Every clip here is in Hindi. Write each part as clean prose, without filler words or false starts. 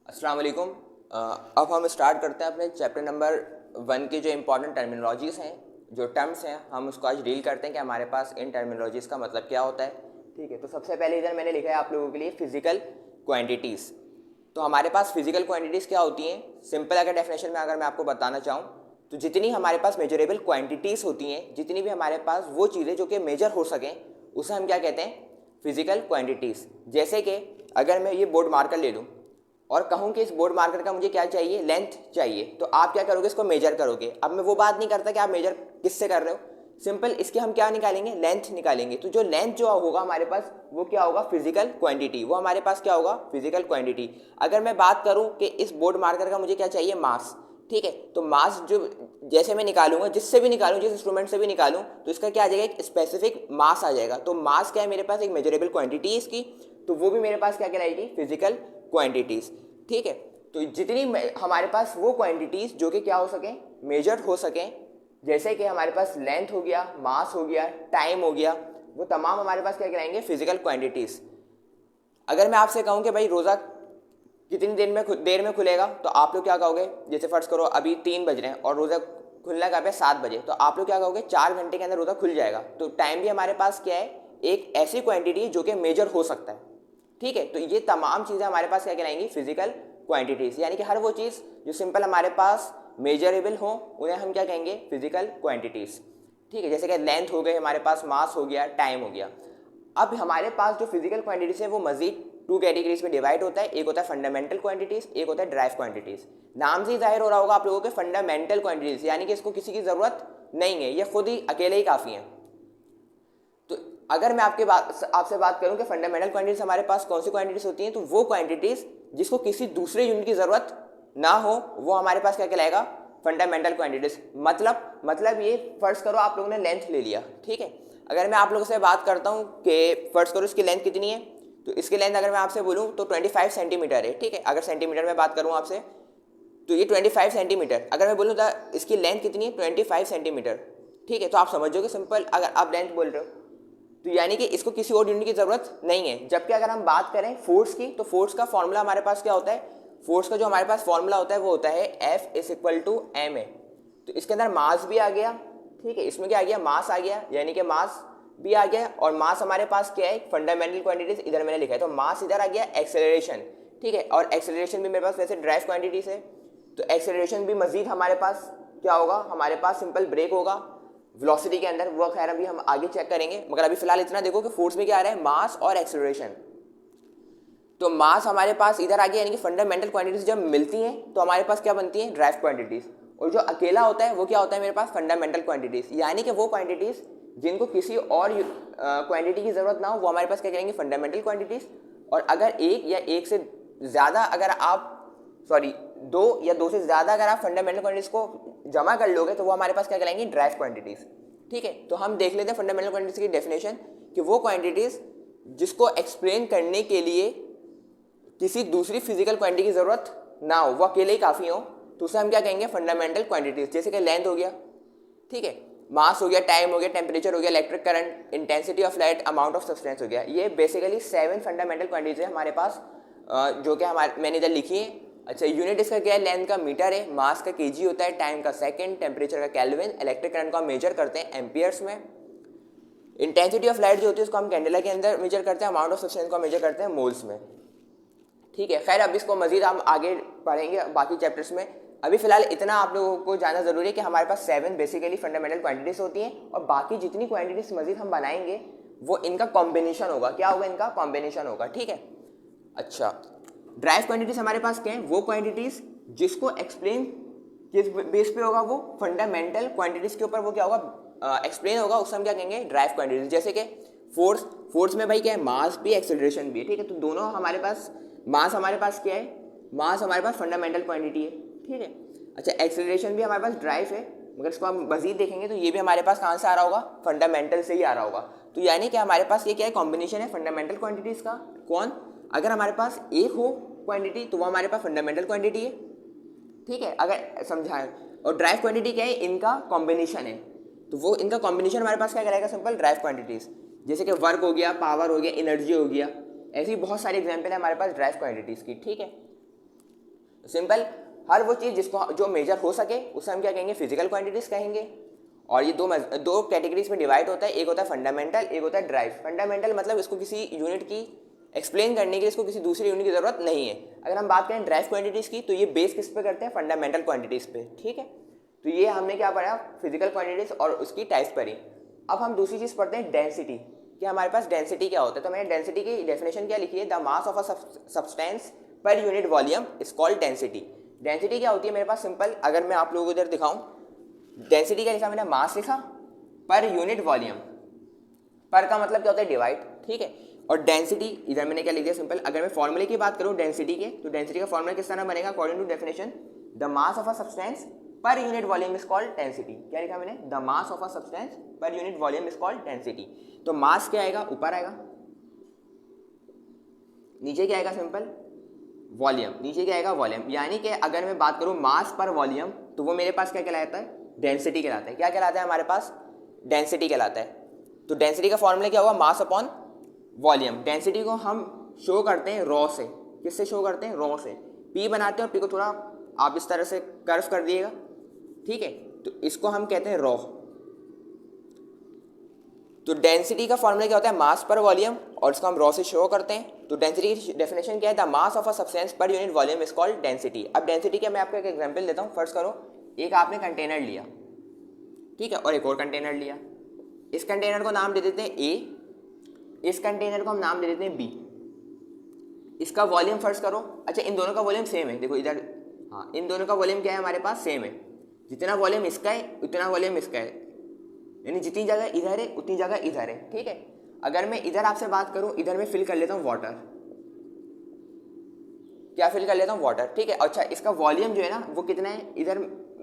अस्सलाम वालेकुम। अब हम स्टार्ट करते हैं अपने चैप्टर नंबर 1 की जो इम्पोर्टेंट टर्मिनोलॉजीज़ हैं, जो टर्म्स हैं, हम उसको आज डील करते हैं कि हमारे पास इन टर्मिनोलॉजीज़ का मतलब क्या होता है। ठीक है, तो सबसे पहले इधर मैंने लिखा है आप लोगों के लिए फिजिकल क्वांटिटीज़। तो हमारे पास फिजिकल क्वांटिटीज़ क्या होती हैं? सिंपल अगर डेफिनेशन में अगर मैं आपको बताना चाहूँ तो जितनी हमारे पास मेजरेबल क्वांटिटीज़ होती हैं, जितनी भी हमारे पास वो चीज़ें जो कि मेजर हो सकें, उसे हम क्या कहते हैं? Physical quantities. जैसे कि अगर मैं ये बोर्ड मार्कर ले लूँ और कहूँ कि इस बोर्ड मार्कर का मुझे क्या चाहिए, लेंथ चाहिए, तो आप क्या करोगे, इसको मेजर करोगे। अब मैं वो बात नहीं करता कि आप मेजर किससे कर रहे हो, सिंपल इसके हम क्या निकालेंगे, लेंथ निकालेंगे। तो जो लेंथ जो होगा हमारे पास वो क्या होगा, फिजिकल क्वांटिटी। वो हमारे पास क्या होगा, फिजिकल क्वांटिटी। अगर मैं बात करूँ कि इस बोर्ड मार्कर का मुझे क्या चाहिए, मास, ठीक है, तो मास जो जैसे मैं निकालूंगा, जिससे भी निकालूं, जिस इंस्ट्रूमेंट से भी निकालूं, तो इसका क्या आ जाएगा, एक स्पेसिफिक मास आ जाएगा। तो मास क्या है मेरे पास, एक मेजरेबल क्वांटिटी है इसकी, तो वो भी मेरे पास क्या कहलाएगी, फिजिकल क्वांटिटीज़। ठीक है, तो जितनी हमारे पास वो क्वांटिटीज़ जो कि क्या हो सकें, मेजर्ड हो सकें, जैसे कि हमारे पास लेंथ हो गया, मास हो गया, टाइम हो गया, वो तमाम हमारे पास क्या कहलाएंगे, फिजिकल क्वांटिटीज़। अगर मैं आपसे कहूँ कि भाई रोज़ा कितनी देर में खुलेगा, तो आप लोग क्या कहोगे, जैसे फर्ज करो अभी 3 बज रहे हैं और रोज़ा खुलना कहाँ पे, 7 बजे, तो आप लोग क्या कहोगे, 4 घंटे के अंदर रोज़ा खुल जाएगा। तो टाइम भी हमारे पास क्या है, एक ऐसी क्वांटिटी जो कि मेजर हो सकता है। ठीक है, तो ये तमाम चीज़ें हमारे पास क्या कहलाएंगी, फिजिकल क्वांटिटीज़। यानी कि हर वो चीज़ जो सिंपल हमारे पास मेजरेबल हो उन्हें हम क्या कहेंगे, फिजिकल क्वांटिटीज़। ठीक है, जैसे कि लेंथ हो गई हमारे पास, मास हो गया, टाइम हो गया। अब हमारे पास जो फिजिकल क्वांटिटीज़ है वो मजीद 2 कैटेगरीज में डिवाइड होता है। एक होता है फंडामेंटल क्वांटिटीज़, एक होता है ड्राइव क्वांटिटीज़। नाम से ही जाहिर हो रहा होगा आप लोगों के, फंडामेंटल क्वांटिटीज़, यानी कि इसको किसी की ज़रूरत नहीं है, ये खुद ही अकेले ही काफ़ी हैं। तो अगर मैं आपसे बात करूं कि फंडामेंटल क्वांटिटीज हमारे पास कौन सी क्वांटिटीज होती हैं, तो वो क्वांटिटीज जिसको किसी दूसरे यूनिट की ज़रूरत ना हो, वो हमारे पास क्या कहलाएगा, फंडामेंटल क्वांटिटीज। मतलब ये फर्ज करो आप लोगों ने लेंथ ले लिया, ठीक है। अगर मैं आप लोगों से बात करता हूँ कि फर्ज करो इसकी लेंथ कितनी है, तो इसकी लेंथ अगर मैं आपसे बोलूँ तो 25 सेंटीमीटर है, ठीक है। अगर सेंटीमीटर में बात करूँ आपसे, तो ये 25 सेंटीमीटर। अगर मैं बोलूँ तो इसकी लेंथ कितनी है, 25 सेंटीमीटर, ठीक है। तो आप समझोगे सिंपल, अगर आप लेंथ बोल रहे हो तो यानी कि इसको किसी और यूनिट की ज़रूरत नहीं है। जबकि अगर हम बात करें फोर्स की, तो फोर्स का फॉर्मूला हमारे पास क्या होता है, फोर्स का जो हमारे पास फॉर्मूला होता है वो होता है F = ma। तो इसके अंदर मास भी आ गया, ठीक है, इसमें क्या आ गया, मास आ गया, यानी कि मास भी आ गया। और मास हमारे पास क्या है, फंडामेंटल क्वांटिटीज इधर मैंने लिखा है, तो मास इधर आ गया, एक्सेलरेशन, ठीक है। और एक्सेलरेशन भी मेरे पास वैसे ड्राइव क्वांटिटीज है, तो एक्सेलरेशन भी मजीद हमारे पास क्या होगा, हमारे पास सिंपल ब्रेक होगा वेलोसिटी के अंदर। वो खैर अभी हम आगे चेक करेंगे, मगर अभी फिलहाल इतना देखो कि फोर्स में क्या आ रहा है, मास और एक्सेलरेशन। तो मास हमारे पास इधर आ गया, यानी कि फंडामेंटल क्वांटिटीज जब मिलती हैं तो हमारे पास क्या बनती है, ड्राइव क्वांटिटीज। और जो अकेला होता है वो क्या होता है मेरे पास, फंडामेंटल क्वांटिटीज। यानी कि वो क्वांटिटीज जिनको किसी और क्वांटिटी की जरूरत ना हो, वो हमारे पास क्या करेंगे, फंडामेंटल क्वांटिटीज। और अगर एक या एक से ज़्यादा अगर आप दो या दो से ज़्यादा अगर आप फंडामेंटल क्वांटिटीज को जमा कर लोगे, तो वो हमारे पास क्या कहलाएंगी, ड्राइव क्वांटिटीज। ठीक है, तो हम देख लेते हैं फंडामेंटल क्वांटिटीज की डेफिनेशन, कि वो क्वांटिटीज जिसको एक्सप्लेन करने के लिए किसी दूसरी फिजिकल क्वांटिटी की ज़रूरत ना हो, वो अकेले ही काफ़ी हो, तो उसे हम क्या कहेंगे, फंडामेंटल क्वांटिटीज। जैसे कि लेंथ हो गया, ठीक है, मास हो गया, टाइम हो गया, टेम्परेचर हो गया, electric current, intensity of light, amount of substance हो गया। ये बेसिकली 7 फंडामेंटल क्वांटिटीज है हमारे पास, जो कि हमारे मैंने इधर लिखी है। अच्छा, यूनिट इसका क्या है, लेंथ का मीटर है, मास का केजी होता है, टाइम का सेकंड, टेम्परेचर का केल्विन, इलेक्ट्रिक करंट को हम मेजर करते हैं एम्पियर्स में, इंटेंसिटी ऑफ लाइट जो होती है उसको हम कैंडेला के अंदर मेजर करते हैं, अमाउंट ऑफ सब्सटेंस को मेजर करते हैं मोल्स में। ठीक है, खैर अब इसको मजीद हम आगे पढ़ेंगे बाकी चैप्टर्स में। अभी फिलहाल इतना आप लोगों को जानना जरूरी है कि हमारे पास 7 बेसिकली फंडामेंटल क्वांटिटीज होती हैं, और बाकी जितनी क्वांटिटीज मजीद हम बनाएंगे वो इनका कॉम्बिनेशन होगा। क्या होगा, इनका कॉम्बिनेशन होगा, ठीक है। अच्छा, ड्राइव क्वांटिटीज हमारे पास क्या है, वो क्वांटिटीज जिसको एक्सप्लेन किस बेस पे होगा, वो फंडामेंटल क्वांटिटीज के ऊपर वो क्या होगा, एक्सप्लेन होगा, उससे हम क्या कहेंगे, ड्राइव क्वांटिटीज। जैसे कि फोर्स में भाई क्या है, मास भी एक्सेलरेशन भी है, ठीक है। तो दोनों हमारे पास, मास हमारे पास क्या है, मास हमारे पास फंडामेंटल क्वांटिटी है, ठीक है। अच्छा, एक्सेलरेशन भी हमारे पास ड्राइव है, मगर इसको हम मजीद देखेंगे तो ये भी हमारे पास कहाँ से आ रहा होगा, फंडामेंटल से ही आ रहा होगा। तो यानी कि हमारे पास ये क्या है, कॉम्बिनेशन है फंडामेंटल क्वांटिटीज का। कौन, अगर हमारे पास एक हो क्वांटिटी तो वो हमारे पास फंडामेंटल क्वांटिटी है, ठीक है, अगर समझाएं। और ड्राइव क्वांटिटी क्या है, इनका कॉम्बिनेशन है, तो वो इनका कॉम्बिनेशन हमारे पास क्या करेगा, सिंपल ड्राइव क्वांटिटीज। जैसे कि वर्क हो गया, पावर हो गया, एनर्जी हो गया, ऐसी बहुत सारी एग्जाम्पल है हमारे पास ड्राइव क्वांटिटीज की, ठीक है। सिंपल हर वो चीज़ जिसको जो मेजर हो सके उसे हम क्या कहेंगे, फिजिकल क्वांटिटीज़ कहेंगे। और ये दो कैटेगरीज में डिवाइड होता है, एक होता है फंडामेंटल, एक होता है ड्राइव। फंडामेंटल मतलब इसको किसी यूनिट की एक्सप्लेन करने के लिए इसको किसी दूसरी यूनिट की ज़रूरत नहीं है। अगर हम बात करें ड्राइव क्वांटिटीज़ की तो ये बेस किस पे करते हैं, फंडामेंटल क्वांटिटीज़ पे, ठीक है। तो ये हमने क्या पढ़ा, फिजिकल क्वांटिटीज़ और उसकी टाइप्स पढ़ी। अब हम दूसरी चीज़ पढ़ते हैं, डेंसिटी। कि हमारे पास डेंसिटी क्या होता है, तो मैंने डेंसिटी की डेफिनेशन क्या लिखी है, the mass of a substance per unit volume is called density. Density क्या होती है मेरे पास, सिंपल अगर मैं आप लोगों को इधर दिखाऊं, डेंसिटी क्या लिखा मैंने, मास लिखा पर यूनिट वॉल्यूम। पर का मतलब क्या होता है, डिवाइड, ठीक है। और डेंसिटी इधर मैंने क्या लिख दिया, सिंपल अगर मैं फॉर्मूले की बात करूं डेंसिटी के, तो डेंसिटी का फॉर्मूला किस तरह बनेगा, according to definition the mass of a substance per unit volume is called density. क्या लिखा मैंने, the mass of a substance per unit volume is called density. तो मास क्या आएगा, ऊपर आएगा, नीचे क्या आएगा, सिंपल वॉल्यूम, नीचे क्या आएगा, वॉल्यूम। यानी कि अगर मैं बात करूं मास पर वॉल्यूम तो वो मेरे पास क्या कहलाता है, डेंसिटी कहलाता है। क्या कहलाता है हमारे पास, डेंसिटी कहलाता है। तो डेंसिटी का फॉर्मूला क्या होगा, मास अपॉन वॉल्यूम। डेंसिटी को हम शो करते हैं रॉ से, किससे शो करते हैं, रॉ से। पी बनाते हैं और पी को थोड़ा आप इस तरह से कर्व कर दिएगा, ठीक है। तो इसको हम कहते हैं रॉ। तो डेंसिटी का फॉर्मूला क्या होता है, मास पर वॉल्यूम, और इसको हम रॉ से शो करते हैं। तो डेंसिटी की डेफिनेशन क्या है, the mass of a substance per unit volume is called density. अब डेंसिटी का मैं आपको एक एग्जांपल देता हूँ। फर्स्ट करो, एक आपने कंटेनर लिया, ठीक है, और एक और कंटेनर लिया। इस कंटेनर को नाम दे देते हैं ए, इस कंटेनर को हम नाम दे देते हैं बी। इसका वॉल्यूम फर्स्ट करो, अच्छा इन दोनों का वॉल्यूम सेम है, देखो इधर, हाँ इन दोनों का वॉल्यूम क्या है हमारे पास, सेम है। जितना वॉल्यूम इसका है उतना वॉल्यूम इसका है, यानी जितनी जगह इधर है उतनी जगह इधर है, ठीक है। अगर मैं इधर आपसे बात करूं, इधर मैं फिल कर लेता हूं वाटर, क्या फिल कर लेता हूं, वाटर, ठीक है। अच्छा इसका वॉल्यूम जो है ना वो कितना है, इधर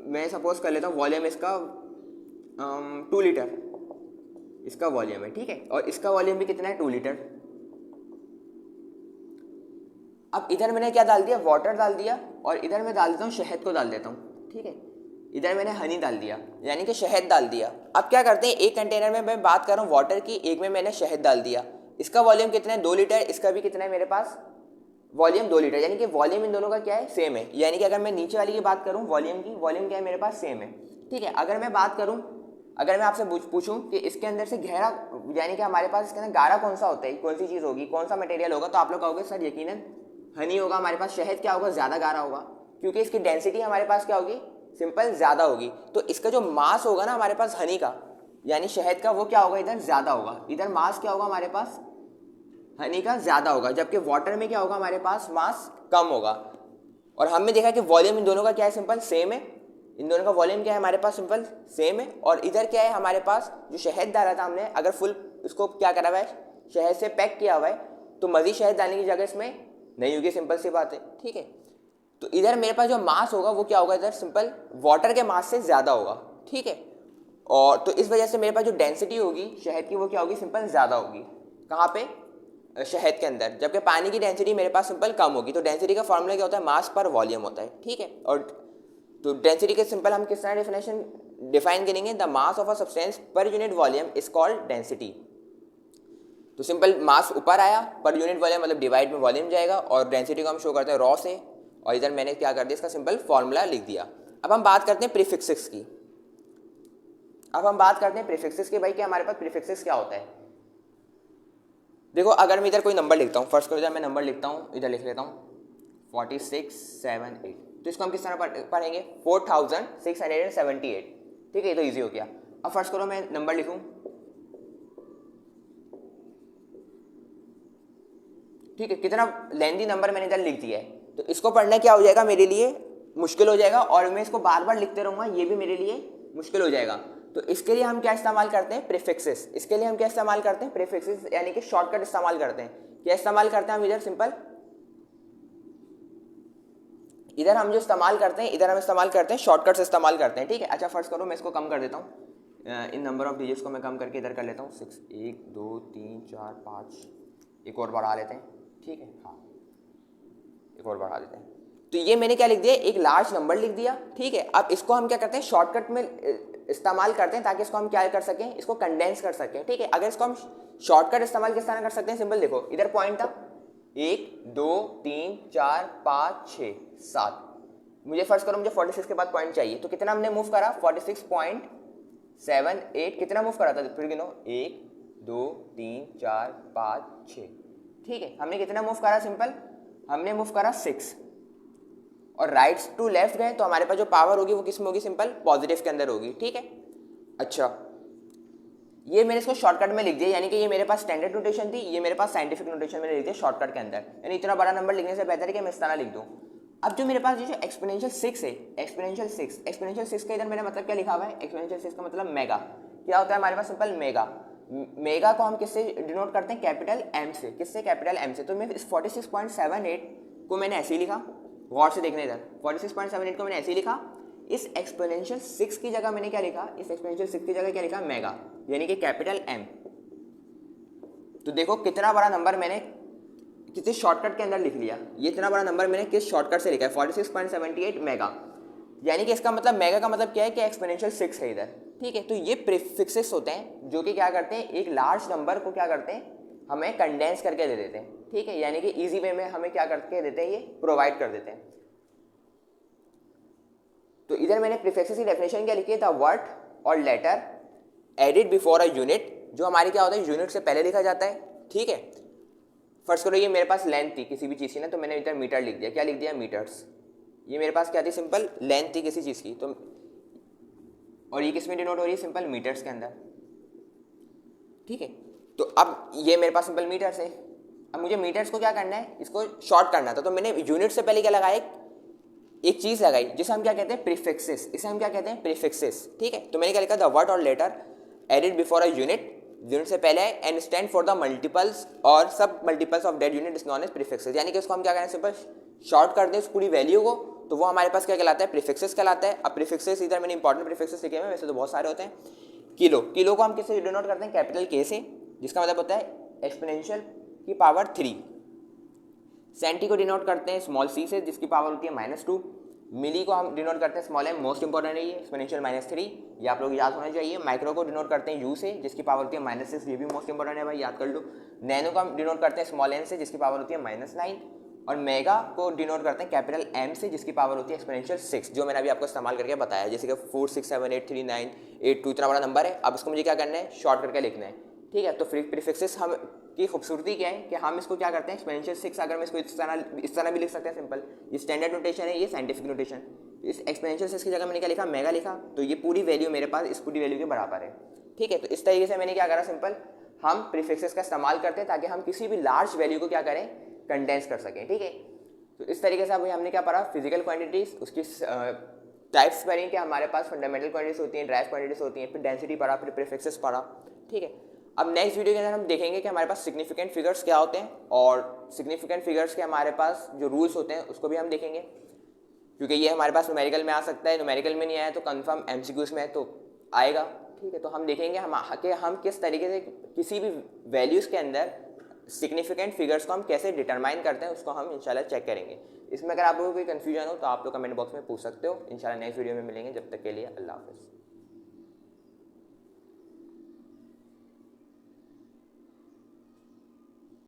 मैं सपोज कर लेता हूं वॉल्यूम इसका 2 लीटर इसका वॉल्यूम है, ठीक है। और इसका वॉल्यूम भी कितना है, 2 लीटर। अब इधर मैंने क्या डाल दिया, वाटर डाल दिया, और इधर मैं डाल देता हूँ शहद को डाल देता हूँ, ठीक है। इधर मैंने हनी डाल दिया, यानी कि शहद डाल दिया। अब क्या करते हैं, एक कंटेनर में मैं बात कर रहा हूँ वाटर की, एक में मैंने शहद डाल दिया। इसका वॉल्यूम कितना है, 2 लीटर, इसका भी कितना है मेरे पास वॉल्यूम, 2 लीटर। यानी कि वॉल्यूम इन दोनों का क्या है, सेम है। यानी कि अगर मैं नीचे वाली की बात करूँ वॉल्यूम की, वॉल्यूम क्या है मेरे पास, सेम है, ठीक है। अगर मैं बात करूँ, अगर मैं आपसे पूछूं कि इसके अंदर से गहरा, यानी कि हमारे पास इसके अंदर गाढ़ा कौन सा होता है, कौन सी चीज़ होगी, कौन सा मटेरियल होगा, तो आप लोग कहोगे सर यकीनन हनी होगा हमारे पास। शहद क्या होगा, ज़्यादा गाढ़ा होगा, क्योंकि इसकी डेंसिटी हमारे पास क्या होगी, सिंपल ज़्यादा होगी। तो इसका जो मास होगा ना हमारे पास हनी का, यानी शहद का, वो क्या होगा, इधर ज़्यादा होगा। इधर मास क्या होगा हमारे पास, हनी का ज़्यादा होगा, जबकि वाटर में क्या होगा हमारे पास, मास कम होगा। और हमने देखा कि वॉल्यूम इन दोनों का क्या है, सिंपल सेम है। इन दोनों का वॉल्यूम क्या है हमारे पास, सिंपल सेम है। और इधर क्या है हमारे पास, जो शहद डाला था हमने, अगर फुल इसको क्या करा हुआ है, शहद से पैक किया हुआ है, तो मज़ीद शहद डालने की जगह इसमें नहीं होगी, सिंपल सी बात है, ठीक है। तो इधर मेरे पास जो मास होगा वो क्या होगा, इधर सिंपल वाटर के मास से ज़्यादा होगा, ठीक है। और तो इस वजह से मेरे पास जो डेंसिटी होगी शहद की, वो क्या होगी, सिंपल ज़्यादा होगी। कहाँ पे, शहद के अंदर, जबकि पानी की डेंसिटी मेरे पास सिंपल कम होगी। तो डेंसिटी का फॉर्मूला क्या होता है, मास पर वॉल्यूम होता है, ठीक है। और तो डेंसिटी के सिंपल हम किस तरह डेफिनेशन डिफाइन करेंगे, the mass of a substance per unit volume is called density. तो सिंपल मास ऊपर आया, पर यूनिट वॉल्यूम मतलब डिवाइड में वॉल्यूम जाएगा, और डेंसिटी को हम शो करते हैं रॉ से, और इधर मैंने क्या कर दिया, इसका सिंपल फॉर्मूला लिख दिया। अब हम बात करते हैं प्रीफिक्सेस की। अब हम बात करते हैं प्रीफिक्सेस की, भाई कि हमारे पास प्रीफिक्सेस क्या होता है। देखो अगर मैं इधर कोई नंबर लिखता हूँ, फर्स्ट को इधर मैं नंबर लिखता हूँ, इधर लिख लेता हूँ 4678, तो इसको हम किस तरह पढ़ेंगे, 4678, ठीक है, ये तो ईजी हो गया। अब फर्स्ट करो मैं नंबर लिखूँ, ठीक है, कितना लेंथी नंबर मैंने इधर लिख दिया है, तो इसको पढ़ना क्या हो जाएगा मेरे लिए, मुश्किल हो जाएगा, और मैं इसको बार बार लिखते रहूँगा, ये भी मेरे लिए मुश्किल हो जाएगा। तो इसके लिए हम क्या इस्तेमाल करते हैं, प्रीफिक्सेस। इसके लिए हम क्या इस्तेमाल करते हैं, प्रीफिक्सेस, यानी कि शॉर्टकट इस्तेमाल करते हैं। क्या इस्तेमाल करते हैं हम इधर, सिंपल इधर हम जो इस्तेमाल करते हैं, इधर हम इस्तेमाल करते हैं शॉर्टकट्स इस्तेमाल करते हैं, ठीक है। अच्छा फर्स्ट करो मैं इसको कम कर देता हूँ, इन नंबर ऑफ डिजिट्स को मैं कम करके इधर कर लेता हूँ 6, 1 2 3 4 5, एक और बढ़ा लेते हैं, ठीक है, हाँ एक और बढ़ा देते हैं। तो ये मैंने क्या लिख दिया, एक लार्ज नंबर लिख दिया, ठीक है। अब इसको हम क्या करते हैं, शॉर्टकट में इस्तेमाल करते हैं, ताकि इसको हम क्या कर सकें, इसको कंडेंस कर सकें, ठीक है। अगर इसको हम शॉर्टकट इस्तेमाल किस तरह कर सकते हैं, सिंपल देखो इधर पॉइंट था 1 2 3 4 5 6 7, मुझे फर्स्ट करो मुझे 46 के बाद पॉइंट चाहिए, तो कितना हमने मूव करा 46.78, कितना मूव करा था फिर गिनो 1 2 3 4 5 6, ठीक है। हमने कितना मूव करा, सिंपल हमने मूव करा 6, और राइट टू लेफ्ट गए तो हमारे पास जो पावर होगी वो किस में होगी, सिंपल पॉजिटिव के अंदर होगी, ठीक है। अच्छा ये मैंने इसको शॉर्टकट में लिख दिया, यानी कि ये मेरे पास स्टैंडर्ड नोटेशन थी, ये मेरे पास साइंटिफिक नोटेशन में लिख दिया शॉर्टकट के अंदर, यानी इतना बड़ा नंबर लिखने से बेहतर है कि मैं इस तरह लिख दूँ। अब जो मेरे पास ये जो एक्सपोनेंशियल 6 है, एक्सपोनेंशियल 6 का इधर मैंने मतलब क्या लिखा हुआ है, एक्सपोनेंशियल 6 का मतलब मेगा, क्या होता है हमारे पास, सिंपल मेगा। मेगा को हम किससे डिनोट करते हैं, कैपिटल एम से, किससे, कैपिटल एम से। तो मैं इस 46.78 को मैंने ऐसे ही लिखा, गौर से देखना इधर, 46.78 को मैंने ऐसे ही लिखा। इस एक्सपोनेंशियल 6 की जगह मैंने क्या लिखा, इस एक्सपोनेंशियल 6 की जगह क्या लिखा, मेगा, यानी कि कैपिटल एम। तो देखो कितना बड़ा नंबर मैंने किसी शॉर्टकट के अंदर लिख लिया, ये इतना बड़ा नंबर मैंने किस शॉर्टकट से लिखा है 46.78 मेगा, यानी कि इसका मतलब मेगा का मतलब क्या है कि एक्सपोनेंशियल 6 है इधर, ठीक है। तो ये प्रीफिक्सेस होते हैं जो कि क्या करते हैं, एक लार्ज नंबर को क्या करते हैं, हमें कंडेंस करके दे देते हैं, ठीक है, यानी कि इजी वे में हमें क्या करके देते हैं, ये प्रोवाइड कर देते हैं। तो इधर मैंने प्रीफिक्सेस की डेफिनेशन क्या लिखी है, the word or letter added before a unit, जो हमारी क्या होता है यूनिट से पहले लिखा जाता है, ठीक है। फर्स्ट करो ये मेरे पास लेंथ थी किसी भी चीज़ की ना, तो मैंने इधर मीटर लिख दिया, क्या लिख दिया, मीटर्स। ये मेरे पास क्या थी, सिंपल लेंथ थी किसी चीज़ की, तो और ये किस में डिनोट हो रही है, सिंपल मीटर्स के अंदर, ठीक है। तो अब ये मेरे पास सिंपल मीटर्स है, अब मुझे मीटर्स को क्या करना है, इसको शॉर्ट करना था, तो मैंने यूनिट से पहले क्या लगाया, एक चीज़ लगाई जिसे हम क्या कहते हैं, प्रीफिक्सेस, इसे हम क्या कहते हैं, प्रीफिक्सेस, ठीक है। तो मैंने क्या लिखा, the word or letter added before a unit, unit से पहले है, and stand for the multiples or sub multiples of that unit is known as prefixes, यानी कि उसको हम क्या करें, सिंपल शॉर्ट कर दें उस पूरी वैल्यू को, तो वो हमारे पास क्या कहलाता है, प्रीफिक्सेस कहलाता है। अब प्रीफिक्सेस इधर मैंने इंपॉर्टेंट प्रीफिक्सेस लिखे हुए हैं, वैसे तो बहुत सारे होते हैं। किलो, किलो को हम किससे डिनोट करते हैं, कैपिटल के से, जिसका मतलब होता है एक्सपोनेंशियल की पावर 3। सेंटी को डिनोट करते हैं स्मॉल सी से, जिसकी पावर होती है -2। मिली को हम डिनोट करते हैं स्मॉल एम, मोस्ट इंपॉर्टेंट है ये, एक्सपोनेंशियल -3, ये आप लोग याद होना चाहिए। माइक्रो को डिनोट करते हैं यू से, जिसकी पावर होती है -6, ये भी मोस्ट इंपॉर्टेंट है भाई, याद कर लो। नैनो को हम डिनोट करते हैं स्मॉल एन से, जिसकी पावर होती है -9, और मेगा को डिनोट करते हैं कैपिटल एम से, जिसकी पावर होती है एक्सपोनेंशियल 6, जो मैंने अभी आपको इस्तेमाल करके बताया, जैसे कि 4 6 7 8 3 9 8 2, इतना बड़ा नंबर है। अब इसको मुझे क्या करना है, शॉर्ट करके लिखना है, ठीक है। तो प्रीफिक्सेस हम की खूबसूरती क्या है कि हम इसको क्या करते हैं, एक्सपोनेंशियल 6 अगर मैं इसको इस तरह भी लिख सकते हैं, सिंपल, ये स्टैंडर्ड नोटेशन है, ये साइंटिफिक नोटेशन। इस एक्सपोनेंशियल 6 की जगह मैंने क्या लिखा, मेगा लिखा, तो ये पूरी वैल्यू मेरे पास इस पूरी वैल्यू के बराबर है, ठीक है। तो इस तरीके से मैंने क्या करा, सिंपल हम प्रीफिक्सेस का इस्तेमाल करते हैं ताकि हम किसी भी लार्ज वैल्यू को क्या करें, कंडेंस कर सकें, ठीक है। तो इस तरीके से अभी हमने क्या पढ़ा, फिजिकल क्वांटिटीज, उसकी टाइप्स पढ़ी कि हमारे पास फंडामेंटल क्वांटिटीज होती हैं, ड्राइव क्वांटिटीज होती हैं, फिर डेंसिटी पढ़ा, फिर प्रीफिक्सेस पढ़ा, ठीक है। अब नेक्स्ट वीडियो के अंदर हम देखेंगे कि हमारे पास सिग्निफिकेंट फिगर्स क्या होते हैं, और सिग्निफिकेंट फिगर्स के हमारे पास जो रूल्स होते हैं उसको भी हम देखेंगे, क्योंकि ये हमारे पास न्यूमेरिकल में आ सकता है, न्यूमेरिकल में नहीं आया तो कंफर्म एमसीक्यूज में है तो आएगा, ठीक है। तो हम देखेंगे हम किस तरीके से किसी भी वैल्यूज़ के अंदर सिग्निफिकेंट फिगर्स को हम कैसे डिटरमाइन करते हैं, उसको हम इंशाल्लाह चेक करेंगे। इसमें अगर आप लोगों को कोई कन्फ्यूजन हो तो आप लोग कमेंट बॉक्स में पूछ सकते हो। इंशाल्लाह नेक्स्ट वीडियो में मिलेंगे, जब तक के लिए अल्लाह हाफ़िज़।